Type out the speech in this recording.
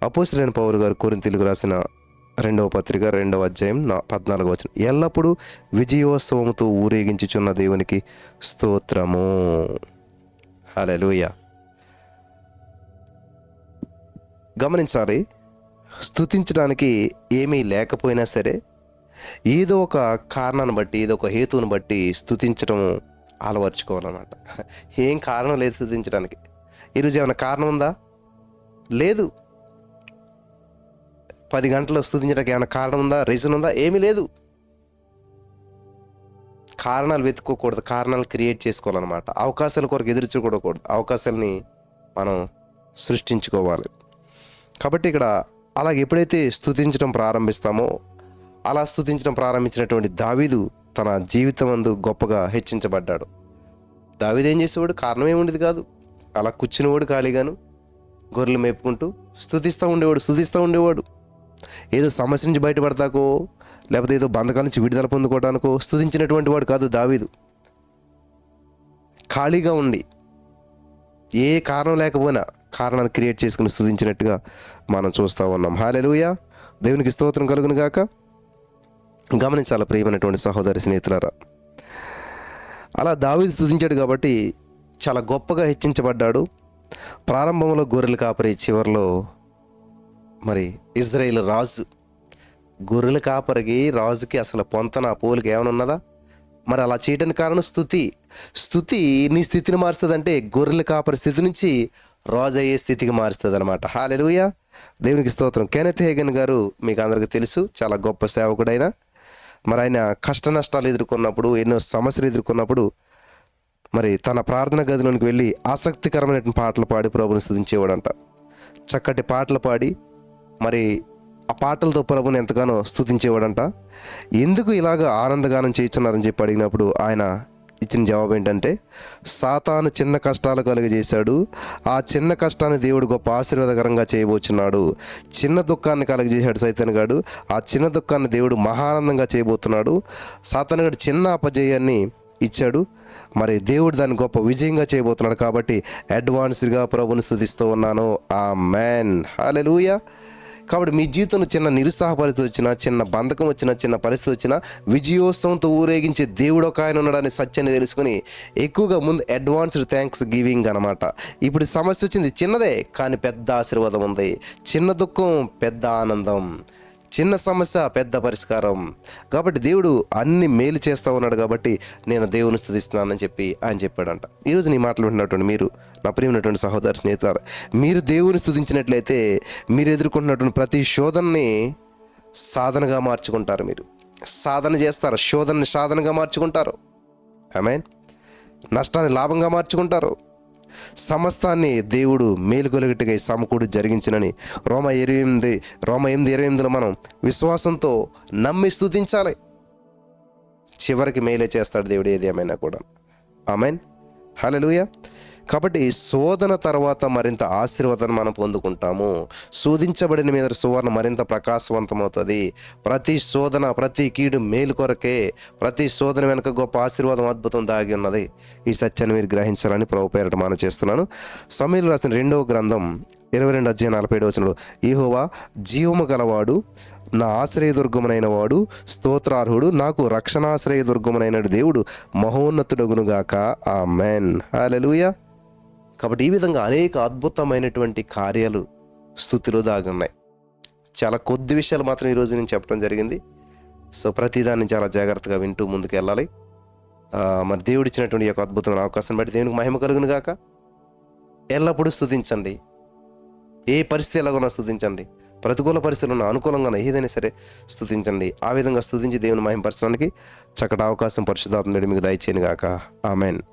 అపోస్తలుడైన పౌలు గారు కొరింథీయులకు రాసిన 2వ పత్రిక 2వ అధ్యాయం 14వ వచనం, ఎల్లప్పుడూ విజయోత్సవముతో ఊరేగించుచున్న దేవునికి స్తోత్రము. హల్లెలూయా. గమనించాలి, స్తుతించడానికి ఏమీ లేకపోయినా సరే ఏదో ఒక కారణాన్ని బట్టి, ఏదో ఒక హేతువుని బట్టి స్తుతించడం అలవర్చుకోవాలన్నమాట. ఏం కారణం లేదు స్తుతించడానికి. ఈరోజు ఏమైనా కారణం ఉందా? లేదు. 10 గంటలు స్తుతించడానికి ఏమైనా కారణం ఉందా? రీజన్ ఉందా? ఏమీ లేదు. కారణాలు వెతుక్కోకూడదు, కారణాలు క్రియేట్ చేసుకోవాలన్నమాట. అవకాశాల కొరకు ఎదురు చూడకూడదు, అవకాశాలని మనం సృష్టించుకోవాలి. కాబట్టి ఇక్కడ అలాగే ఎప్పుడైతే స్తుతించడం ప్రారంభిస్తామో, అలా స్తుతించడం ప్రారంభించినటువంటి దావీదు తన జీవితం అందు గొప్పగా హెచ్చించబడ్డాడు. దావీదు ఏం చేసేవాడు? కారణం ఏముండేది కాదు. అలా కూర్చునేవాడు, ఖాళీగాను గొర్రెలు మేపుకుంటూ స్తుతిస్తూ ఉండేవాడు. ఏదో సమస్య నుంచి బయటపడతాకో, లేకపోతే ఏదో బంధకాల నుంచి విడుదల పొందుకోవడానికో స్తుతించినటువంటి వాడు కాదు దావీదు. ఖాళీగా ఉండి ఏ కారణం లేకపోయినా కారణాన్ని క్రియేట్ చేసుకుని స్తుతించినట్టుగా మనం చూస్తూ ఉన్నాం. హల్లెలూయా. దేవునికి స్తోత్రం కలుగును గాక. గమనించాలి ప్రియమైనటువంటి సహోదరి స్నేహితులారా, అలా దావీదు స్తుతించాడు కాబట్టి చాలా గొప్పగా హెచ్చించబడ్డాడు. ప్రారంభంలో గొర్రెల కాపరి, చివరిలో మరి ఇజ్రాయేల్ రాజు. గొర్రెల కాపరికి, రాజుకి అసలు పొంతన పోలిక ఏమైనా ఉన్నదా? మరి అలా చేయడానికి కారణం స్తుతి నీ స్థితిని మారుస్తుందంటే గొర్రెల కాపరి స్థితి నుంచి రాజు అయ్యే స్థితికి మారుస్తుంది అనమాట. హల్లెలూయా. దేవునికి స్తోత్రం. కెనెత్ హేగన్ గారు మీకు అందరికీ తెలుసు, చాలా గొప్ప సేవకుడైన. మరి ఆయన కష్ట నష్టాలు ఎదుర్కొన్నప్పుడు, ఎన్నో సమస్యలు ఎదుర్కొన్నప్పుడు మరి తన ప్రార్థన గదిలోనికి వెళ్ళి ఆసక్తికరమైన పాటలు పాడి ప్రభుని స్తుతించేవాడంట. చక్కటి పాటలు పాడి మరి ఆ పాటలతో ప్రభుని ఎంతగానో స్తుతించేవాడంట. ఎందుకు ఇలాగ ఆనందగానం చేయించున్నారని చెప్పి అడిగినప్పుడు ఆయన ఇచ్చిన జవాబు ఏంటంటే, సాతాను చిన్న కష్టాలు కలుగజేశాడు, ఆ చిన్న కష్టాన్ని దేవుడు గొప్ప ఆశీర్వాదకరంగా చేయబోతున్నాడు. చిన్న దుఃఖాన్ని కలుగజేశాడు సైతాన్ గాడు, ఆ చిన్న దుఃఖాన్ని దేవుడు మహానందంగా చేయబోతున్నాడు. సాతాను గాడు చిన్న అపజయాన్ని ఇచ్చాడు, మరి దేవుడు దాన్ని గొప్ప విజయంగా చేయబోతున్నాడు. కాబట్టి అడ్వాన్స్డ్గా ప్రభుని స్తుతిస్తూ ఉన్నాను. ఆమేన్. హల్లెలూయా. కాబట్టి మీ జీవితంలో చిన్న నిరుత్సాహ పరిస్థితి వచ్చినా, చిన్న బంధకం వచ్చినా, చిన్న పరిస్థితి వచ్చినా విజయోత్సవంతో ఊరేగించే దేవుడు ఒక ఆయన ఉన్నాడనే సత్యాన్ని తెలుసుకుని ఎక్కువగా ముందు అడ్వాన్స్డ్ థ్యాంక్స్ గివింగ్ అనమాట. ఇప్పుడు సమస్య వచ్చింది, చిన్నదే కానీ పెద్ద ఆశీర్వాదం ఉంది. చిన్న దుఃఖం పెద్ద ఆనందం, చిన్న సమస్య పెద్ద పరిష్కారం. కాబట్టి దేవుడు అన్ని మేలు చేస్తూ ఉన్నాడు. కాబట్టి నేను దేవుని స్తుతిస్తున్నానని చెప్పి ఆయన చెప్పాడంట. ఈరోజు నీ మాటలు వింటున్నటువంటి మీరు, నా ప్రియమైనటువంటి సహోదరు స్నేహితులారా, మీరు దేవుని స్తుతించినట్లయితే మీరు ఎదుర్కొంటున్నటువంటి ప్రతి శోధనని సాధనగా మార్చుకుంటారు. మీరు సాధన చేస్తారు, శోధనని సాధనగా మార్చుకుంటారు. ఆమేన్. నష్టాన్ని లాభంగా మార్చుకుంటారు. సమస్తాన్ని దేవుడు మేలుకొలిగట్టుగా సమకూడు జరిగించినని రోమ 8:28లో మనం విశ్వాసంతో నమ్మి స్తుతించాలి. చివరికి మేలే చేస్తాడు దేవుడు ఏది ఏమైనా కూడా. ఆమేన్. హల్లెలూయా. కాబట్టి శోధన తర్వాత మరింత ఆశీర్వాదాన్ని మనం పొందుకుంటాము. శోధించబడిన మీద సువర్ణ మరింత ప్రకాశవంతమవుతుంది. ప్రతి శోధన, ప్రతి కీడు మేలు కొరకే. ప్రతి శోధన వెనుక గొప్ప ఆశీర్వాదం, అద్భుతం దాగి ఉన్నది. ఈ సత్యాన్ని మీరు గ్రహించాలని ప్రభు పేరట మనం చేస్తున్నాను. సమూయేలు రాసిన 2వ గ్రంథం 22 అధ్యాయం 47 వచనంలో, యెహోవా జీవము గలవాడు, నా ఆశ్రయదుర్గమునైన వాడు, స్తోత్రార్హుడు, నాకు రక్షణాశ్రయదుర్గమునైన దేవుడు మహోన్నతుడగునుగాక. ఆమేన్. హల్లెలూయా. కాబట్టి ఈ విధంగా అనేక అద్భుతమైనటువంటి కార్యాలు స్తుతిలో దాగి ఉన్నాయి. చాలా కొద్ది విషయాలు మాత్రం ఈరోజు నేను చెప్పడం జరిగింది. సో ప్రతిదాన్ని చాలా జాగ్రత్తగా వింటూ ముందుకు వెళ్ళాలి. మరి దేవుడు ఇచ్చినటువంటి యొక్క అద్భుతమైన అవకాశాన్ని బట్టి దేవునికి మహిమ కలుగును గాక. ఎల్లప్పుడూ స్తుతించండి. ఏ పరిస్థితి ఎలాగోనా స్తుతించండి. ప్రతికూల పరిస్థితులు ఉన్న, అనుకూలంగా ఏదైనా సరే స్తుతించండి. ఆ విధంగా స్తుతించి దేవుని మహిమపరచడానికి చక్కటి అవకాశం పరిశుద్ధాత్మ మీకు దయచేయను గాక. ఆమేన్.